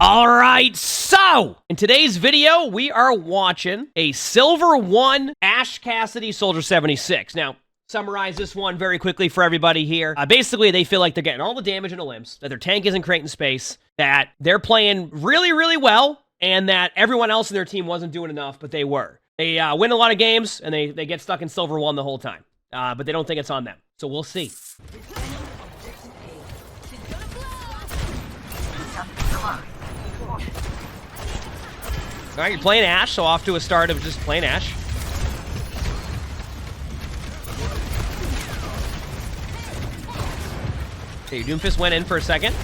All right, so in today's video, we are watching a Silver 1 Ashe Cassidy Soldier 76. Now, summarize this one very quickly for everybody here. Basically, they feel like they're getting all the damage into limbs, that their tank isn't creating space, that they're playing really, really well, and that everyone else in their team wasn't doing enough, but they were. They win a lot of games, and they get stuck in Silver 1 the whole time. But they don't think it's on them. So we'll see. All right, you're playing Ashe, so off to a start of just playing Ashe. Okay, your Doomfist went in for a second.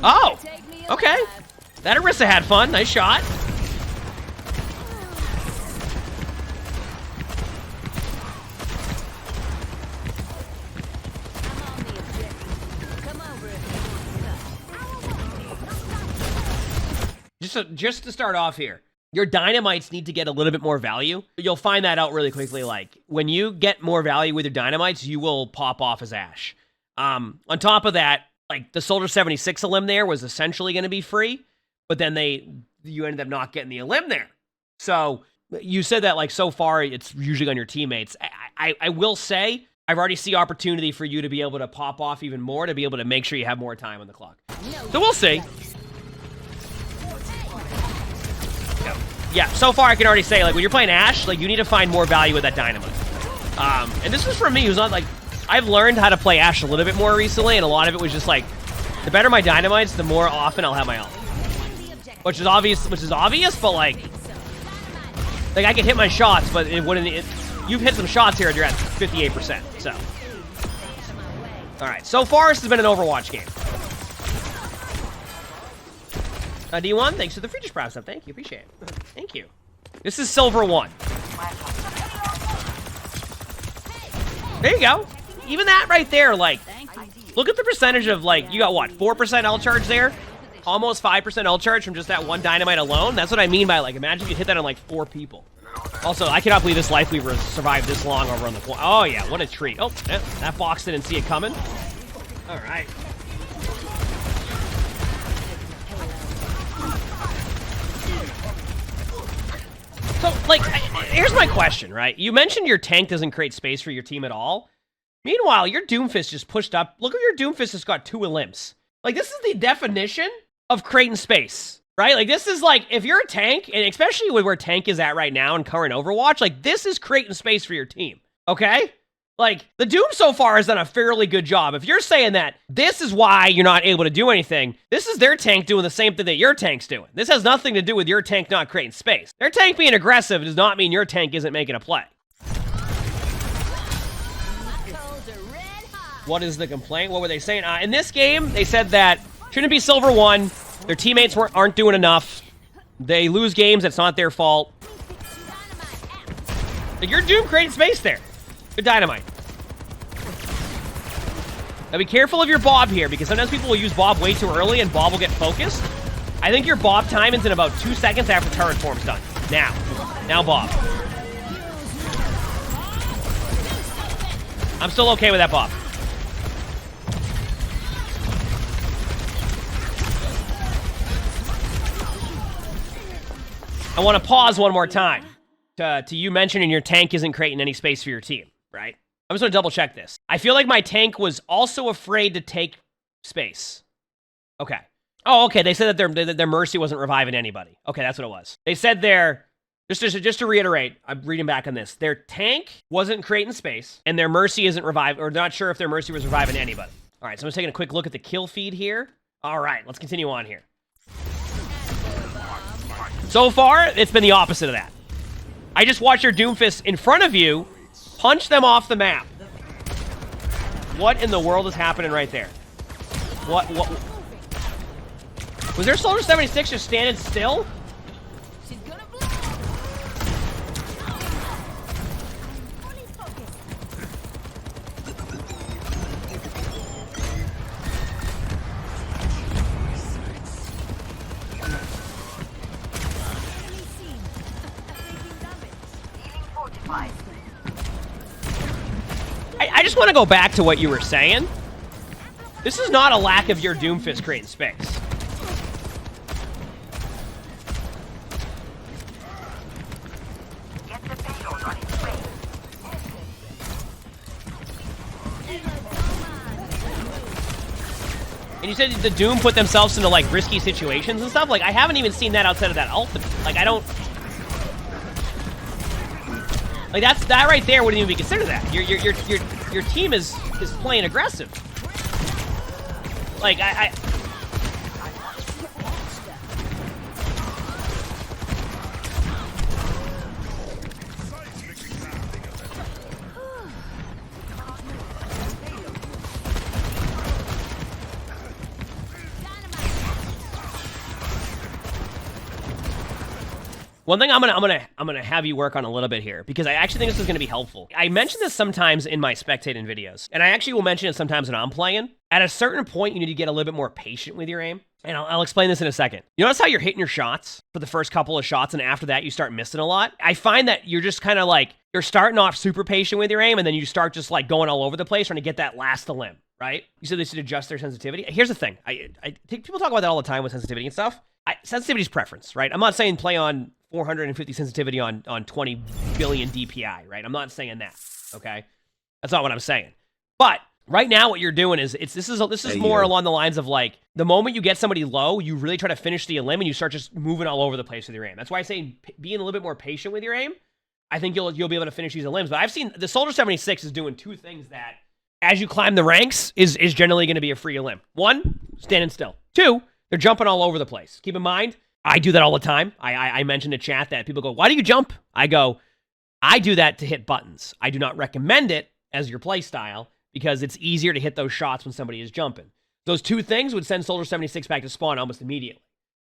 Oh, okay. That Orisa had fun. Nice shot. Just to start off here, your dynamites need to get a little bit more value. You'll find that out really quickly. Like, when you get more value with your dynamites, you will pop off as Ashe. On top of that, like, the Soldier 76 elim there was essentially going to be free, but then you ended up not getting the elim there. So you said that, like, so far it's usually on your teammates. I will say, I've already see opportunity for you to be able to pop off even more, to be able to make sure you have more time on the clock. So we'll see. Yeah, so far I can already say, like, when you're playing Ashe, like, you need to find more value with that dynamite. And this was from me, who's not, like, I've learned how to play Ashe a little bit more recently, and a lot of it was just, like, the better my dynamites, the more often I'll have my ult. Which is obvious, but, like, I can hit my shots, but it wouldn't, you've hit some shots here and you're at 58%, so. Alright, so far this has been an Overwatch game. D1, thanks for the free sprout stuff. Thank you, appreciate it. Thank you. This is Silver 1. There you go. Even that right there, like, look at the percentage of, like, you got what, 4% L charge there? Almost 5% L charge from just that one dynamite alone? That's what I mean by, like, imagine if you hit that on, like, 4 people. Also, I cannot believe this Lifeweaver survived this long over on the point. Oh, yeah, what a treat. Oh, yeah, that box didn't see it coming. All right. So, like, here's my question, right? You mentioned your tank doesn't create space for your team at all. Meanwhile, your Doomfist just pushed up. Look at your Doomfist has got 2 elims. Like, this is the definition of creating space, right? Like, this is like, if you're a tank, and especially with where tank is at right now in current Overwatch, like, this is creating space for your team, okay? Like, the Doom so far has done a fairly good job. If you're saying that this is why you're not able to do anything, this is their tank doing the same thing that your tank's doing. This has nothing to do with your tank not creating space. Their tank being aggressive does not mean your tank isn't making a play. What is the complaint? What were they saying? In this game, they said that shouldn't be Silver 1. Their teammates aren't doing enough. They lose games. That's not their fault. Like, your Doom created space there. Good dynamite. Now be careful of your Bob here, because sometimes people will use Bob way too early and Bob will get focused. I think your Bob timing's in about 2 seconds after turret form's done. Now Bob. I'm still okay with that Bob. I want to pause one more time to you mentioning your tank isn't creating any space for your team. Right? I'm just going to double check this. I feel like my tank was also afraid to take space. Okay. Oh, okay. They said that their Mercy wasn't reviving anybody. Okay, that's what it was. They said just to reiterate, I'm reading back on this. Their tank wasn't creating space, and their Mercy isn't reviving, or not sure if their Mercy was reviving anybody. All right, so I'm just taking a quick look at the kill feed here. All right, let's continue on here. So far, it's been the opposite of that. I just watched your Doomfist in front of you punch them off the map. What in the world is happening right there? What? Was their Soldier 76 just standing still? I just want to go back to what you were saying. This is not a lack of your Doomfist creating space. And you said the Doom put themselves into, like, risky situations and stuff? Like, I haven't even seen that outside of that ultimate. Like, I don't... Like, that right there wouldn't even be considered that. Your team is playing aggressive. Like, one thing I'm gonna have you work on a little bit here, because I actually think this is gonna be helpful. I mention this sometimes in my spectating videos, and I actually will mention it sometimes when I'm playing. At a certain point, you need to get a little bit more patient with your aim, and I'll explain this in a second. You notice how you're hitting your shots for the first couple of shots, and after that, you start missing a lot? I find that you're just kind of like, you're starting off super patient with your aim, and then you start just like going all over the place trying to get that last limb, right? You said they should adjust their sensitivity. Here's the thing. I think people talk about that all the time with sensitivity and stuff. Sensitivity is preference, right? I'm not saying play on 450 sensitivity on 20 billion DPI, right? I'm not saying that, okay? That's not what I'm saying. But right now, what you're doing is this is more along the lines of, like, the moment you get somebody low, you really try to finish the limb and you start just moving all over the place with your aim. That's why I say being a little bit more patient with your aim. I think you'll be able to finish these limbs. But I've seen the Soldier 76 is doing two things that, as you climb the ranks, is generally going to be a free limb. One, standing still. Two, they're jumping all over the place. Keep in mind, I do that all the time. I mentioned in chat that people go, why do you jump? I go, I do that to hit buttons. I do not recommend it as your play style because it's easier to hit those shots when somebody is jumping. Those two things would send Soldier 76 back to spawn almost immediately.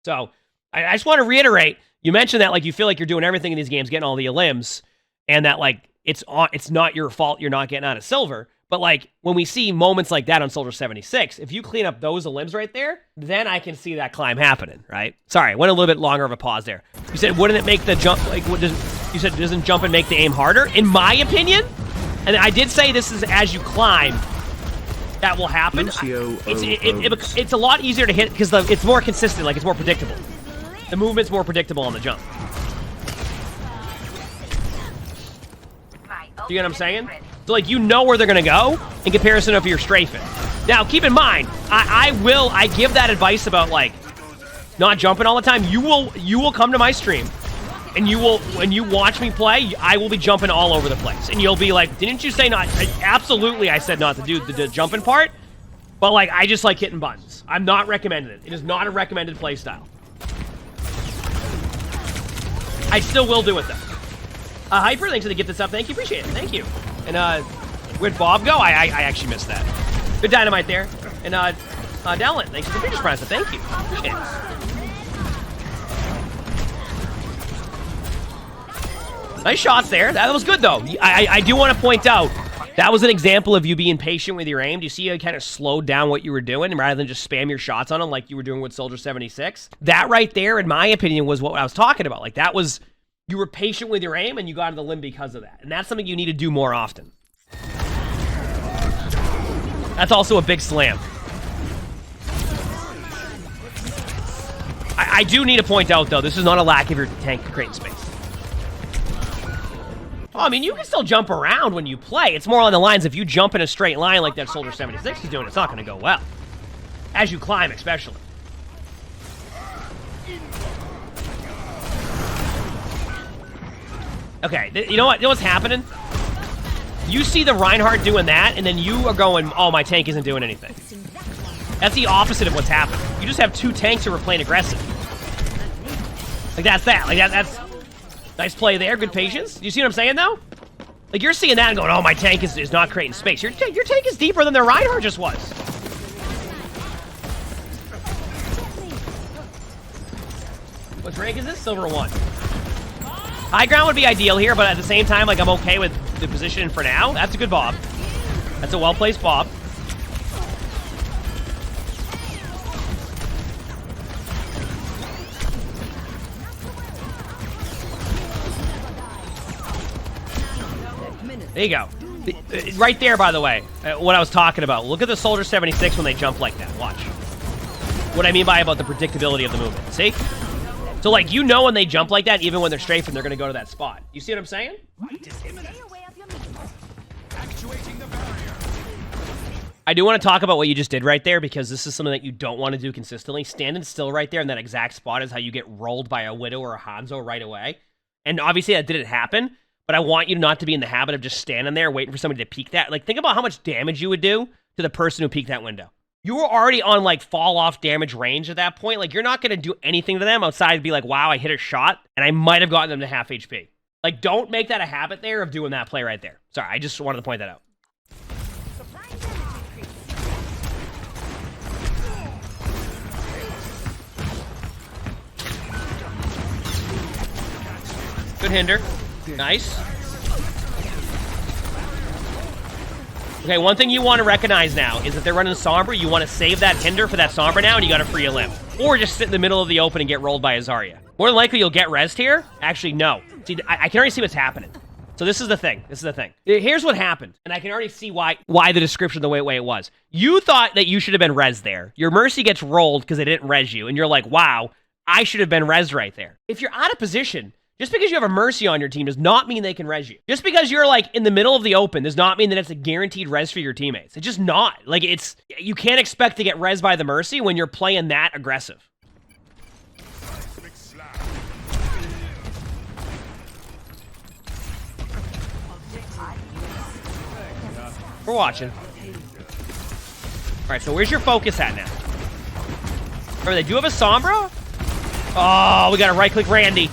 So I just want to reiterate, you mentioned that, like, you feel like you're doing everything in these games, getting all the limbs, and that, like, it's not your fault you're not getting out of silver. But, like, when we see moments like that on Soldier 76, if you clean up those limbs right there, then I can see that climb happening, right? Sorry, went a little bit longer of a pause there. You said, wouldn't it make the jump, like, you said, doesn't jump and make the aim harder? In my opinion, and I did say this is as you climb, that will happen. It's a lot easier to hit because it's more consistent, like, it's more predictable. The movement's more predictable on the jump. Do you get what I'm saying? So, like, you know where they're going to go in comparison of your strafing. Now, keep in mind, I give that advice about, like, not jumping all the time. You will come to my stream, and when you watch me play, I will be jumping all over the place. And you'll be like, didn't you say not? Absolutely, I said not to do the jumping part. But, like, I just like hitting buttons. I'm not recommending it. It is not a recommended play style. I still will do it, though. Hyper, thanks for the gift this up. Thank you, appreciate it. Thank you. And, where'd Bob go? I actually missed that. Good dynamite there. And, Dallin, thanks for the British Prize. Thank you. Appreciate it. Nice shots there. That was good, though. I do want to point out, that was an example of you being patient with your aim. Do you see how you kind of slowed down what you were doing rather than just spam your shots on them like you were doing with Soldier 76? That right there, in my opinion, was what I was talking about. Like, that was... You were patient with your aim, and you got to the limb because of that. And that's something you need to do more often. That's also a big slam. I do need to point out, though, this is not a lack of your tank creating space. Oh, I mean, you can still jump around when you play. It's more on the lines, if you jump in a straight line like that Soldier 76 is doing, it's not going to go well. As you climb, especially. Okay, you know what? You know what's happening? You see the Reinhardt doing that, and then you are going, oh, my tank isn't doing anything. That's the opposite of what's happening. You just have two tanks who are playing aggressive. Like, that's that. Like, that's... Nice play there. Good patience. You see what I'm saying, though? Like, you're seeing that and going, oh, my tank is not creating space. Your tank is deeper than their Reinhardt just was. What rank is this? Silver 1. High ground would be ideal here, but at the same time, like, I'm okay with the position for now. That's a good bob. That's a well-placed bob. There you go. Right there, by the way, what I was talking about. Look at the Soldier 76 when they jump like that. Watch. What I mean by about the predictability of the movement. See? So, like, you know when they jump like that, even when they're strafing, they're going to go to that spot. You see what I'm saying? I do want to talk about what you just did right there, because this is something that you don't want to do consistently. Standing still right there in that exact spot is how you get rolled by a Widow or a Hanzo right away. And obviously that didn't happen, but I want you not to be in the habit of just standing there waiting for somebody to peek that. Like, think about how much damage you would do to the person who peeked that window. You were already on, like, fall-off damage range at that point. Like, you're not going to do anything to them outside of be like, wow, I hit a shot, and I might have gotten them to half HP. Like, don't make that a habit there of doing that play right there. Sorry, I just wanted to point that out. Good hinder. Nice. Okay, one thing you want to recognize now is that they're running Sombra. You want to save that hinder for that Sombra now, and you got to free a limb. Or just sit in the middle of the open and get rolled by a Zarya. More than likely, you'll get rezzed here. Actually, no. See, I can already see what's happening. So this is the thing. This is the thing. Here's what happened, and I can already see why the description the way it was. You thought that you should have been rezzed there. Your Mercy gets rolled because they didn't res you, and you're like, wow, I should have been rezzed right there. If you're out of position, just because you have a Mercy on your team does not mean they can res you. Just because you're, like, in the middle of the open does not mean that it's a guaranteed res for your teammates. It's just not. Like, you can't expect to get res by the Mercy when you're playing that aggressive. We're watching. All right, so where's your focus at now? Remember, they do have a Sombra? Oh, we got to right-click Randy.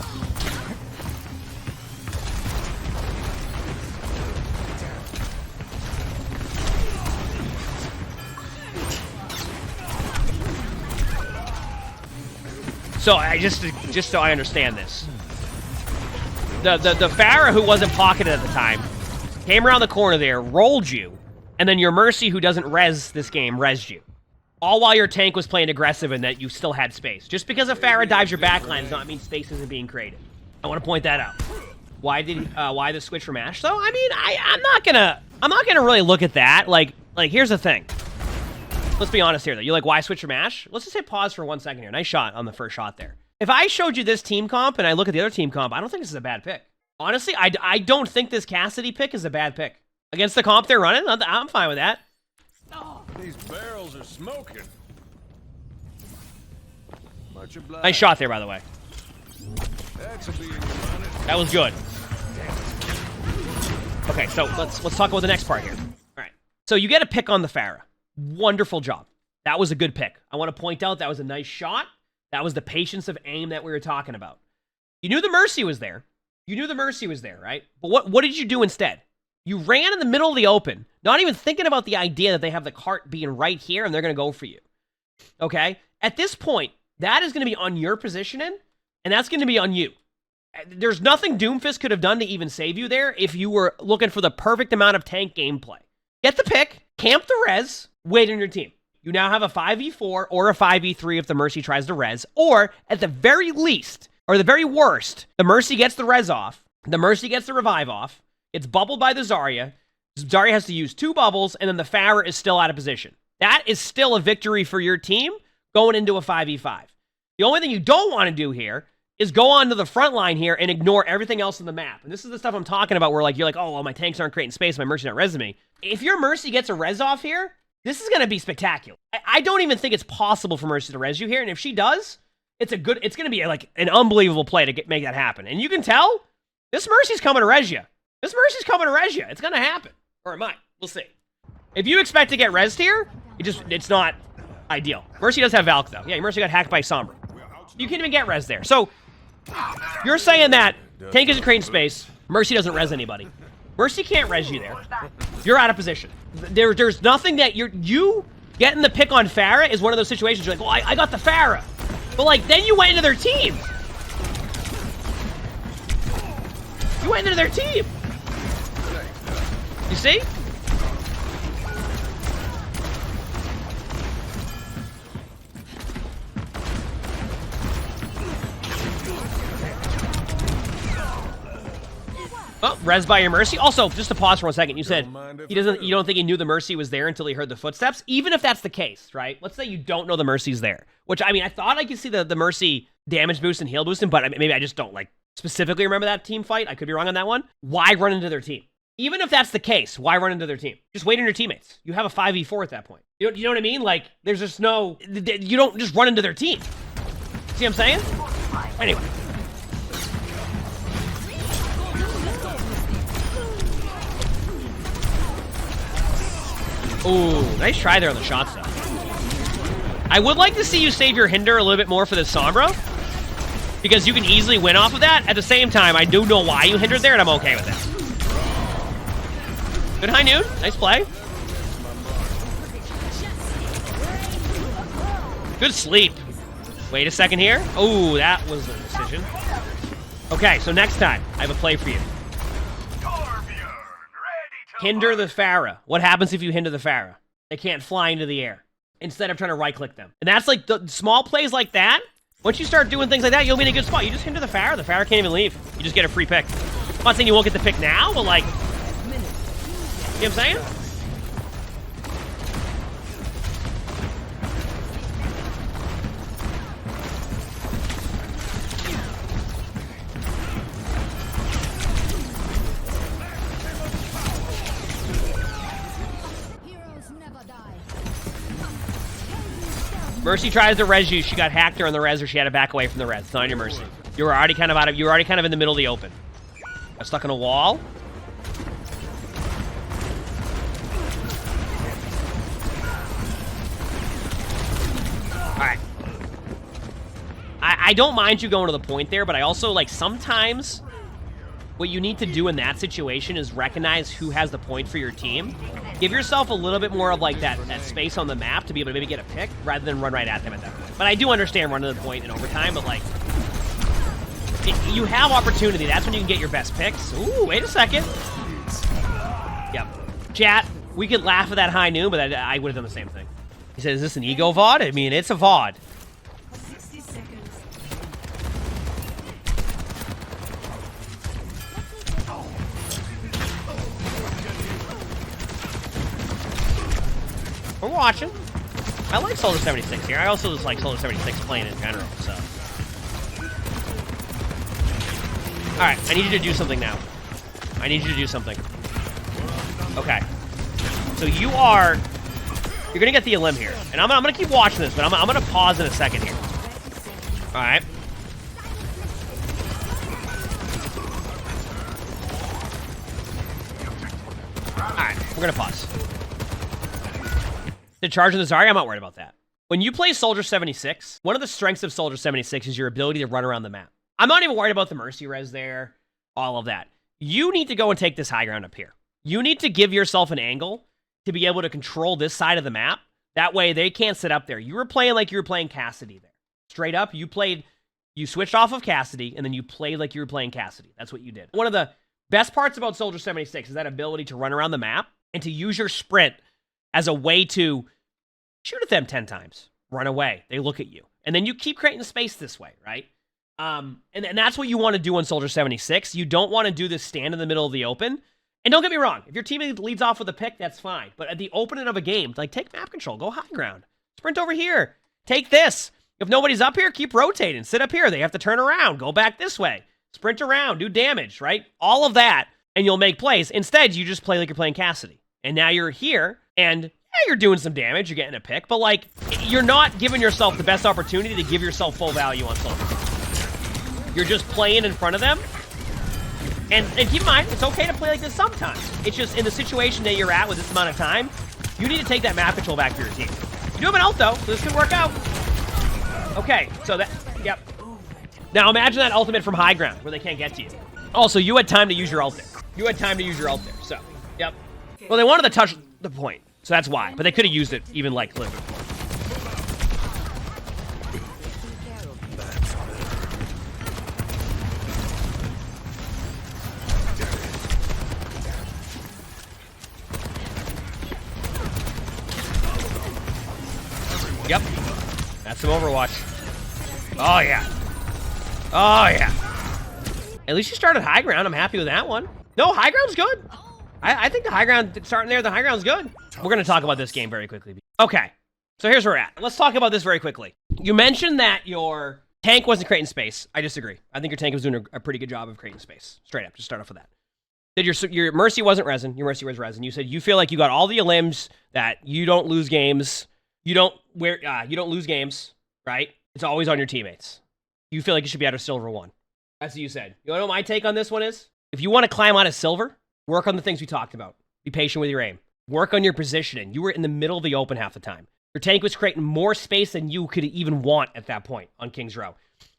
So just so I understand this, the Pharah who wasn't pocketed at the time came around the corner there, rolled you, and then your Mercy who doesn't res this game resed you, all while your tank was playing aggressive and that you still had space. Just because a Pharah dives your backline does not mean space isn't being created. I want to point that out. Why the switch from Ashe though? I mean, I'm not gonna really look at that. Like here's the thing. Let's be honest here, though. You're like, why switch from Ashe? Let's just hit pause for 1 second here. Nice shot on the first shot there. If I showed you this team comp and I look at the other team comp, I don't think this is a bad pick. Honestly, I don't think this Cassidy pick is a bad pick. Against the comp they're running, I'm fine with that. These barrels are smoking. Nice shot there, by the way. That was good. Okay, so let's talk about the next part here. All right. So you get a pick on the Pharah. Wonderful job. That was a good pick. I want to point out that was a nice shot. That was the patience of aim that we were talking about. You knew the Mercy was there. You knew the Mercy was there, right? But what did you do instead? You ran in the middle of the open, not even thinking about the idea that they have the cart being right here and they're going to go for you. Okay? At this point, that is going to be on your positioning, and that's going to be on you. There's nothing Doomfist could have done to even save you there if you were looking for the perfect amount of tank gameplay. Get the pick, camp the res, wait on your team. You now have a 5v4 or a 5v3 if the Mercy tries to res, or at the very least, or the very worst, the Mercy gets the res off, the Mercy gets the revive off, it's bubbled by the Zarya, Zarya has to use 2 bubbles, and then the Pharah is still out of position. That is still a victory for your team going into a 5v5. The only thing you don't want to do here is go on to the front line here and ignore everything else on the map. And this is the stuff I'm talking about where, like, you're like, oh, well, my tanks aren't creating space, my Mercy's not resing me. If your Mercy gets a res off here, this is going to be spectacular. I don't even think it's possible for Mercy to res you here, and if she does, it's going to be, like, an unbelievable play to make that happen. And you can tell, this Mercy's coming to res you. This Mercy's coming to res you. It's going to happen. Or it might. We'll see. If you expect to get resed here, it's not ideal. Mercy does have Valk, though. Yeah, Mercy got hacked by Sombra. You can't even get res there. So, you're saying that tank isn't creating space, Mercy doesn't res anybody. Mercy can't res you there. You're out of position. There's nothing that you getting the pick on Pharah is one of those situations you're like, well, I got the Pharah. But, like, then you went into their team. You went into their team. You see? Oh, res by your Mercy. Also, just to pause for 1 second, you said you don't think he knew the Mercy was there until he heard the footsteps. Even if that's the case, right? Let's say you don't know the Mercy's there, which I mean, I thought I could see the Mercy damage boost and heal boosting, but maybe I just don't like specifically remember that team fight. I could be wrong on that one. Why run into their team? Even if that's the case, why run into their team? Just wait on your teammates. You have a 5v4 at that point. You know what I mean? Like, there's just no, you don't just run into their team. See what I'm saying? Anyway. Ooh, nice try there on the shots, though. I would like to see you save your Hinder a little bit more for this Sombra, because you can easily win off of that. At the same time, I do know why you hindered there, and I'm okay with that. Good high noon. Nice play. Good sleep. Wait a second here. Oh, that was the decision. Okay, so next time, I have a play for you. Hinder the Pharah. What happens if you hinder the Pharah? They can't fly into the air instead of trying to right-click them. And that's like the small plays like that. Once you start doing things like that, you'll be in a good spot. You just hinder the Pharah. The Pharah can't even leave. You just get a free pick. I'm not saying you won't get the pick now, but like, you know what I'm saying? Mercy tries to res you. She got hacked her on the res, or she had to back away from the res. It's not on your Mercy. You were already kind of in the middle of the open. Got stuck in a wall. Alright. I don't mind you going to the point there, but I also, like, sometimes what you need to do in that situation is recognize who has the point for your team. Give yourself a little bit more of, like, that space on the map to be able to maybe get a pick rather than run right at them at that point. But I do understand running to the point in overtime, but, like, you have opportunity. That's when you can get your best picks. Ooh, wait a second. Yep. Chat, we could laugh at that high noon, but I would have done the same thing. He said, is this an ego VOD? I mean, it's a VOD. 60 seconds. We're watching. I like Soldier 76 here. I also just like Soldier 76 playing in general, so. Alright, I need you to do something now. I need you to do something. Okay. So you're gonna get the elim here. And I'm gonna keep watching this, but I'm gonna pause in a second here. Alright. Alright, we're gonna pause. The charge of the Zarya, I'm not worried about that. When you play Soldier 76, one of the strengths of Soldier 76 is your ability to run around the map. I'm not even worried about the Mercy res there, all of that. You need to go and take this high ground up here. You need to give yourself an angle to be able to control this side of the map. That way they can't sit up there. You were playing like you were playing Cassidy there. Straight up, you switched off of Cassidy, and then you played like you were playing Cassidy. That's what you did. One of the best parts about Soldier 76 is that ability to run around the map and to use your sprint as a way to shoot at them 10 times. Run away. They look at you. And then you keep creating the space this way, right? And that's what you want to do on Soldier 76. You don't want to do this stand in the middle of the open. And don't get me wrong, if your teammate leads off with a pick, that's fine. But at the opening of a game, like, take map control, go high ground. Sprint over here. Take this. If nobody's up here, keep rotating. Sit up here. They have to turn around. Go back this way. Sprint around. Do damage, right? All of that, and you'll make plays. Instead, you just play like you're playing Cassidy. And now you're here, and yeah, you're doing some damage. You're getting a pick. But, like, you're not giving yourself the best opportunity to give yourself full value on Soldier. You're just playing in front of them. And keep in mind, it's okay to play like this sometimes. It's just in the situation that you're at with this amount of time, you need to take that map control back for your team. You do have an ult, though, so this could work out. Okay, so that, yep. Now imagine that ultimate from high ground, where they can't get to you. Also, you had time to use your ult there. You had time to use your ult there, so, yep. Well, they wanted to touch the point, so that's why. But they could have used it even, like, a little bit more. Yep. That's some Overwatch. Oh, yeah. Oh, yeah. At least you started high ground. I'm happy with that one. No, high ground's good. I think the high ground, starting there, the high ground's good. We're going to talk about this game very quickly. Okay, so here's where we're at. Let's talk about this very quickly. You mentioned that your tank wasn't creating space. I disagree. I think your tank was doing a pretty good job of creating space. Straight up, just start off with that. That your Mercy wasn't resin. Your Mercy was resin. You said you feel like you got all the limbs, that you don't lose games. You don't lose games, right? It's always on your teammates. You feel like you should be out of silver 1. That's what you said. You know what my take on this one is? If you want to climb out of silver, work on the things we talked about. Be patient with your aim. Work on your positioning. You were in the middle of the open half the time. Your tank was creating more space than you could even want at that point on King's Row.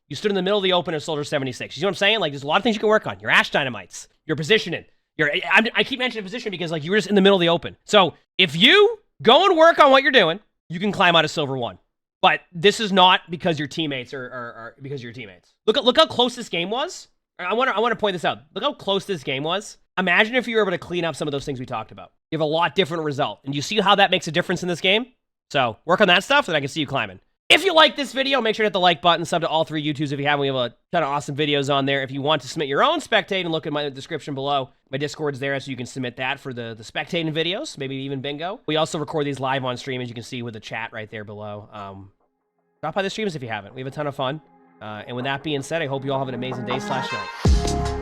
You stood in the middle of the open as Soldier 76. You know what I'm saying? Like, there's a lot of things you can work on. Your Ashe Dynamites. Your positioning. I keep mentioning position because, like, you were just in the middle of the open. So, if you go and work on what you're doing, you can climb out of silver 1. But this is not because your teammates are because of your teammates. Look how close this game was. I want to point this out. Look how close this game was. Imagine if you were able to clean up some of those things we talked about. You have a lot different result. And you see how that makes a difference in this game? So work on that stuff, and I can see you climbing. If you like this video, make sure to hit the like button, sub to all 3 YouTubes if you haven't. We have a ton of awesome videos on there. If you want to submit your own spectating, look in my description below. My Discord's there, so you can submit that for the spectating videos, maybe even bingo. We also record these live on stream, as you can see with the chat right there below. Drop by the streams if you haven't. We have a ton of fun. And with that being said, I hope you all have an amazing day / night.